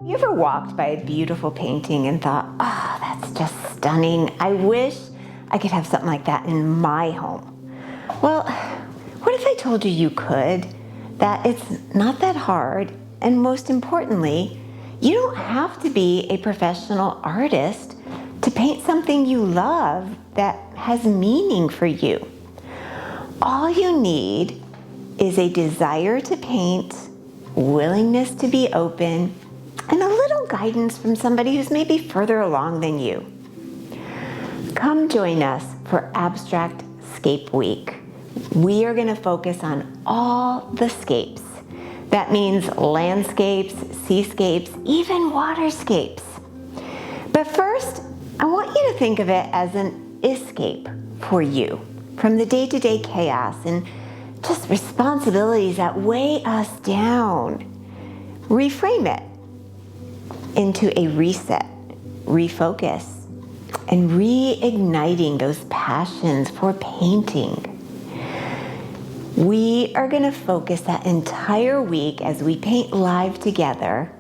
You ever walked by a beautiful painting and thought, oh, that's just stunning. I wish I could have something like that in my home. Well, what if I told you you could? That it's not that hard, and most importantly, you don't have to be a professional artist to paint something you love that has meaning for you. All you need is a desire to paint, willingness to be open, and a little guidance from somebody who's maybe further along than you. Come join us for Abstractscape Week. We are going to focus on all the scapes. That means landscapes, seascapes, even waterscapes. But first, I want you to think of it as an escape for you from the day-to-day chaos and just responsibilities that weigh us down. Reframe it into a reset, refocus, and reigniting those passions for painting. We are going to focus that entire week as we paint live together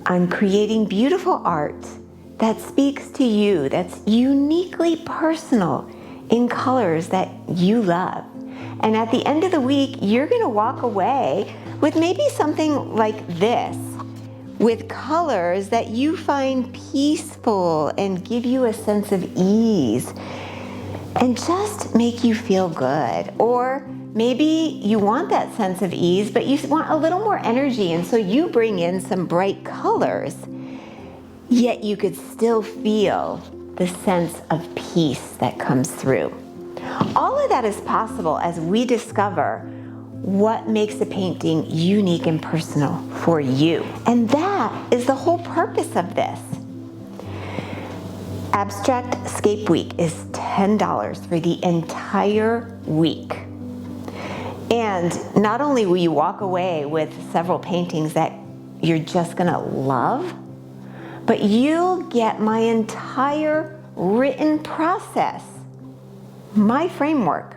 on creating beautiful art that speaks to you, that's uniquely personal in colors that you love. And at the end of the week, you're going to walk away with maybe something like this, with colors that you find peaceful and give you a sense of ease and just make you feel good. Or maybe you want that sense of ease, but you want a little more energy, and so you bring in some bright colors, yet you could still feel the sense of peace that comes through. All of that is possible as we discover what makes a painting unique and personal for you. And that is the whole purpose of this. Abstractscape Week is $10 for the entire week. And not only will you walk away with several paintings that you're just gonna love, but you'll get my entire written process, my framework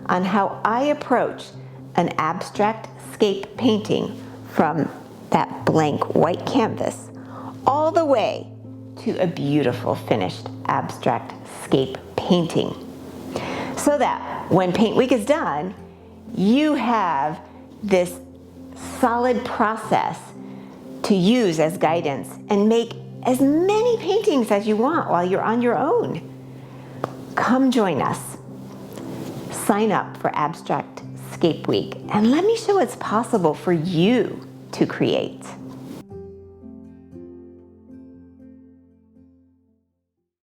on how I approach an Abstractscape painting from that blank white canvas all the way to a beautiful finished Abstractscape painting. So that when Paint Week is done, you have this solid process to use as guidance and make as many paintings as you want while you're on your own. Come join us. Sign up for Abstractscape Week and let me show what's possible for you to create.